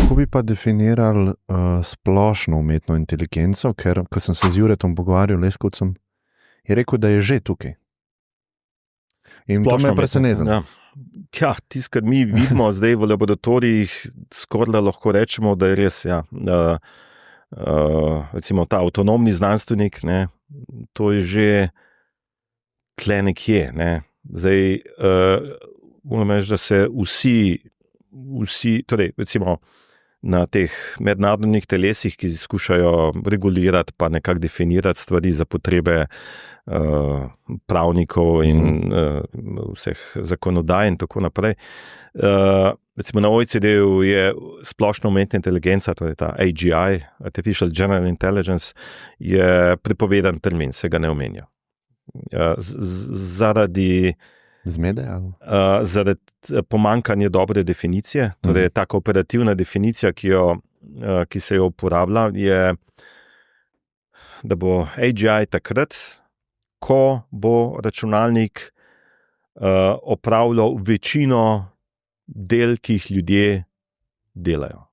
Kako bi pa definirali splošno umetno inteligenco, ker ko sem se z Juretom pogovarjal, Leskovcem, je rekel, da je že tukaj. In to me preseneča. Ja, tisto, kar mi vidimo zdaj v laboratorijih, skoraj lahko rečemo, da je res, ja. Recimo ta avtonomni znanstvenik, ne, to je že tle nekje, ne. Zdaj, moram reči, da se vsi, torej recimo na teh mednarodnih telesih, ki skušajo regulirati pa nekako definirati stvari za potrebe pravnikov in vseh zakonodaj in tako naprej. Recimo na OECD-ju je splošna umetna inteligenca, torej ta AGI, Artificial General Intelligence, je prepovedan termin, se ga ne omenja. Zaradi zmede? Zaradi pomanjkanja dobre definicije, torej taka operativna definicija, ki se jo uporablja, je, da bo AGI takrat, ko bo računalnik opravljal večino del, ki jih ljudje delajo.